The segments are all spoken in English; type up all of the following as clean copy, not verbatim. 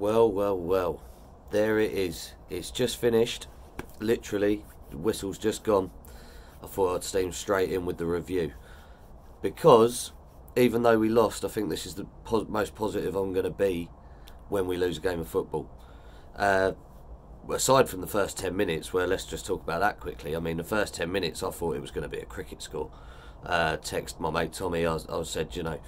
Well, well, well. There it is. It's just finished. Literally, the whistle's just gone. I thought I'd steam straight in with the review. Because, even though we lost, I think this is the most positive I'm going to be when we lose a game of football. Aside from the first 10 minutes, where let's just talk about that quickly. I mean, the first 10 minutes, I thought it was going to be a cricket score. Text my mate Tommy, I said,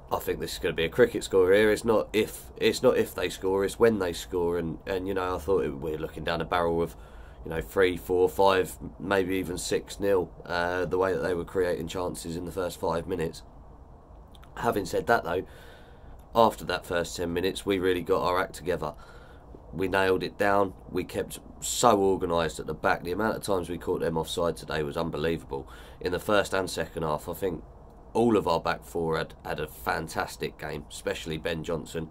I think this is going to be a cricket score here. It's not if they score, it's when they score. And I thought we're looking down a barrel of 3, 4, 5, maybe even 6-0. The way that they were creating chances in the first 5 minutes. Having said that though, after that first 10 minutes, we really got our act together. We nailed it down. We kept so organised at the back. The amount of times we caught them offside today was unbelievable. In the first and second half, I think all of our back four had a fantastic game, especially Ben Johnson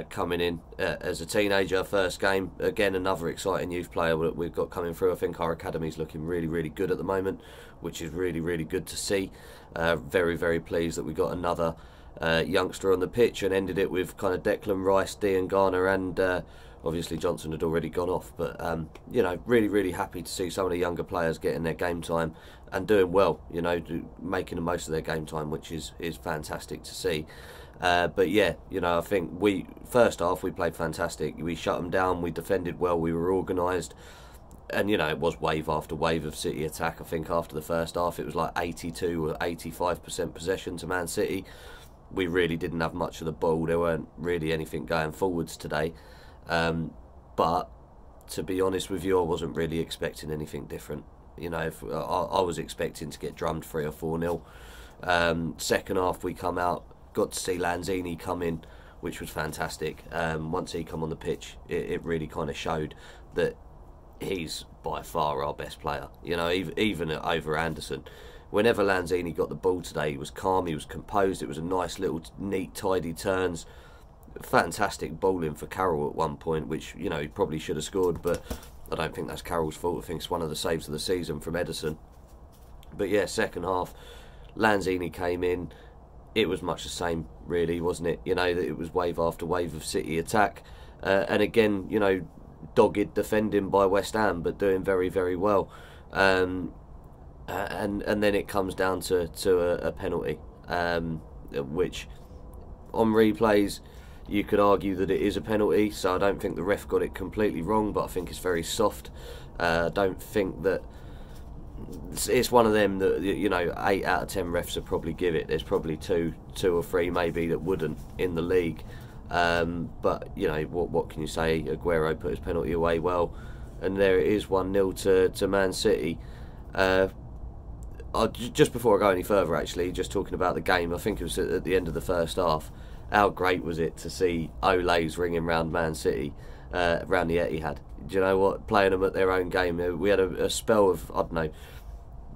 coming in as a teenager, first game. Again, another exciting youth player that we've got coming through. I think our academy's looking really, really good at the moment, which is really, really good to see. Very, very pleased that we got another youngster on the pitch and ended it with kind of Declan Rice, Dean Garner and obviously Johnson had already gone off, but really, really happy to see some of the younger players getting their game time and doing well, making the most of their game time, which is fantastic to see. But yeah, I think first half we played fantastic. We shut them down, we defended well, we were organised, and it was wave after wave of City attack. I think after the first half it was like 82 or 85% possession to Man City. We really didn't have much of the ball. There weren't really anything going forwards today. But to be honest with you, I wasn't really expecting anything different. If I was expecting to get drummed 3 or 4-0. Second half we come out, got to see Lanzini come in, which was fantastic. Once he come on the pitch, it really kind of showed that he's by far our best player. Even over Anderson. Whenever Lanzini got the ball today, he was calm, he was composed. It was a nice little neat tidy turns. Fantastic bowling for Carroll at one point, which he probably should have scored, but I don't think that's Carroll's fault. I think it's one of the saves of the season from Edison. But yeah, second half, Lanzini came in. It was much the same, really, wasn't it? It was wave after wave of City attack, and again, dogged defending by West Ham, but doing very, very well. And then it comes down to a penalty, which on replays you could argue that it is a penalty, so I don't think the ref got it completely wrong, but I think it's very soft. I don't think that it's one of them that 8 out of 10 refs would probably give it. There's probably two or three maybe that wouldn't in the league, but what can you say? Aguero put his penalty away well, and there it is, 1-0 to Man City. Just before I go any further, actually, just talking about the game, I think it was at the end of the first half. How great was it to see Olays ringing round Man City, round the Etihad? Do you know what? Playing them at their own game. We had a spell of, I don't know,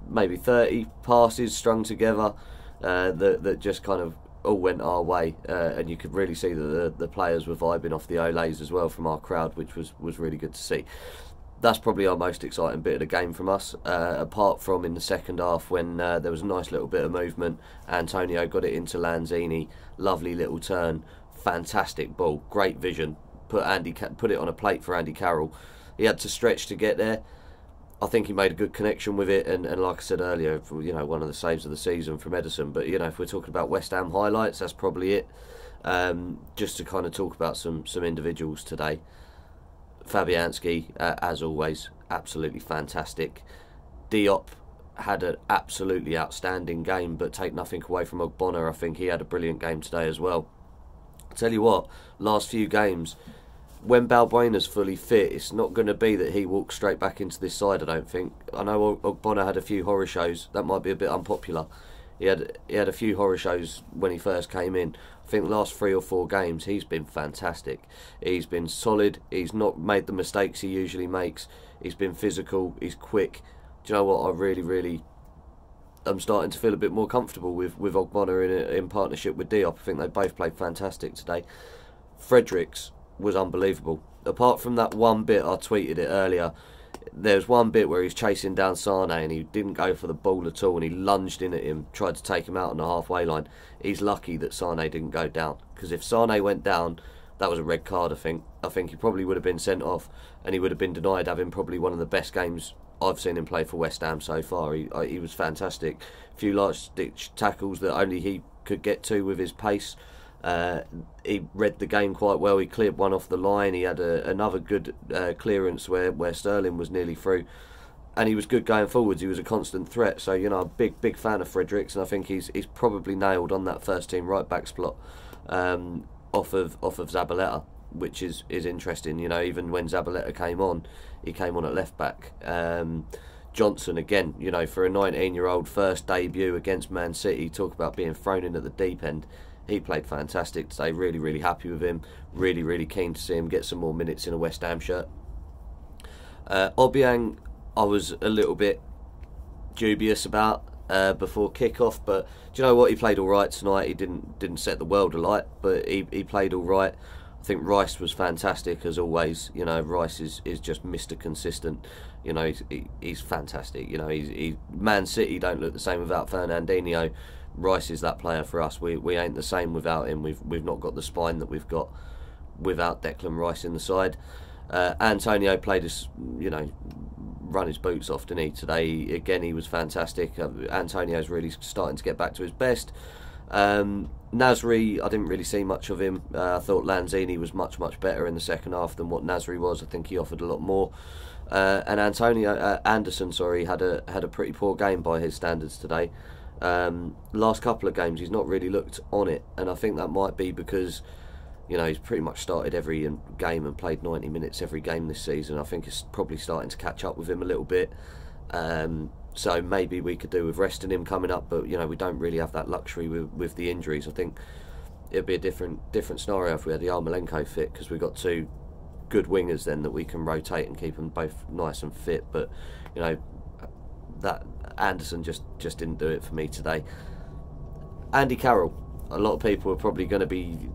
maybe 30 passes strung together that just kind of all went our way, and you could really see that the players were vibing off the Olays as well from our crowd, which was really good to see. That's probably our most exciting bit of the game from us, apart from in the second half when there was a nice little bit of movement. Antonio got it into Lanzini, lovely little turn, fantastic ball, great vision, put it on a plate for Andy Carroll. He had to stretch to get there. I think he made a good connection with it, and like I said earlier, one of the saves of the season from Edison. But if we're talking about West Ham highlights, that's probably it. Just to kind of talk about some individuals today. Fabianski, as always, absolutely fantastic. Diop had an absolutely outstanding game, but take nothing away from Ogbonna. I think he had a brilliant game today as well. Tell you what, last few games, when Balbuena's fully fit, it's not going to be that he walks straight back into this side, I don't think. I know Ogbonna had a few horror shows. That might be a bit unpopular. He had a few horror shows when he first came in. I think the last 3 or 4 games he's been fantastic. He's been solid. He's not made the mistakes he usually makes. He's been physical. He's quick. Do you know what? I really I'm starting to feel a bit more comfortable with Ogbonna in partnership with Diop. I think they both played fantastic today. Fredericks was unbelievable. Apart from that one bit, I tweeted it earlier. There's one bit where he's chasing down Sane and he didn't go for the ball at all and he lunged in at him, tried to take him out on the halfway line. He's lucky that Sane didn't go down, because if Sane went down, that was a red card. I think he probably would have been sent off, and he would have been denied having probably one of the best games I've seen him play for West Ham so far. He was fantastic. A few large-ditch tackles that only he could get to with his pace. He read the game quite well. He cleared one off the line. He had another good clearance where Sterling was nearly through. And he was good going forwards. He was a constant threat. So, you know, a big fan of Fredericks, and I think he's probably nailed on that first team right back spot off of Zabaleta, which is interesting. You know, even when Zabaleta came on, he came on at left back. Johnson, again, you know, for a 19-year-old first debut against Man City, talk about being thrown in at the deep end. He played fantastic today. Really happy with him. Really keen to see him get some more minutes in a West Ham shirt. Obiang, I was a little bit dubious about before kick-off, but do you know what? He played all right tonight. He didn't set the world alight, but he played all right. I think Rice was fantastic as always. You know, Rice is just Mr. Consistent. You know, he's fantastic. You know, Man City don't look the same without Fernandinho. Rice is that player for us. We ain't the same without him. We've not got the spine that we've got without Declan Rice in the side. Antonio played his, you know, run his boots off, didn't he? Today, again, he was fantastic. Antonio's really starting to get back to his best. Nasri, I didn't really see much of him. I thought Lanzini was much better in the second half than what Nasri was. I think he offered a lot more. And Anderson, had a pretty poor game by his standards today. Last couple of games, he's not really looked on it, and I think that might be because, you know, he's pretty much started every game and played 90 minutes every game this season. I think it's probably starting to catch up with him a little bit. So maybe we could do with resting him coming up, but you know, we don't really have that luxury with the injuries. I think it'd be a different scenario if we had the Yarmolenko fit, because we've got two good wingers then that we can rotate and keep them both nice and fit. But you know, that Anderson just didn't do it for me today. Andy Carroll, a lot of people are probably going to be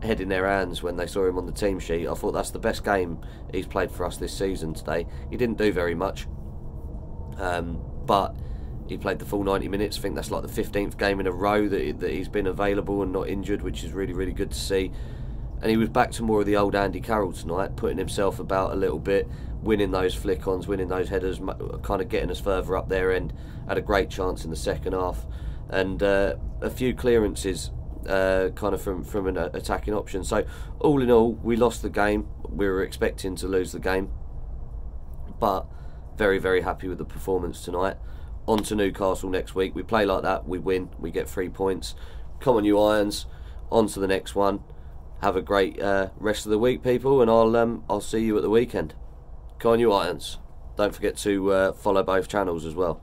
heading their hands when they saw him on the team sheet. I thought that's the best game he's played for us this season today. He didn't do very much, but he played the full 90 minutes. I think that's like the 15th game in a row that he's been available and not injured, which is really good to see. And he was back to more of the old Andy Carroll tonight, putting himself about a little bit, winning those flick-ons, winning those headers, kind of getting us further up their end. Had a great chance in the second half, and a few clearances kind of from an attacking option. So all in all, we lost the game. We were expecting to lose the game, but very happy with the performance tonight. On to Newcastle next week. We play like that, we win, we get 3 points. Come on, you Irons. On to the next one. Have a great rest of the week, people, and I'll see you at the weekend. Come on, you Irons. Don't forget to follow both channels as well.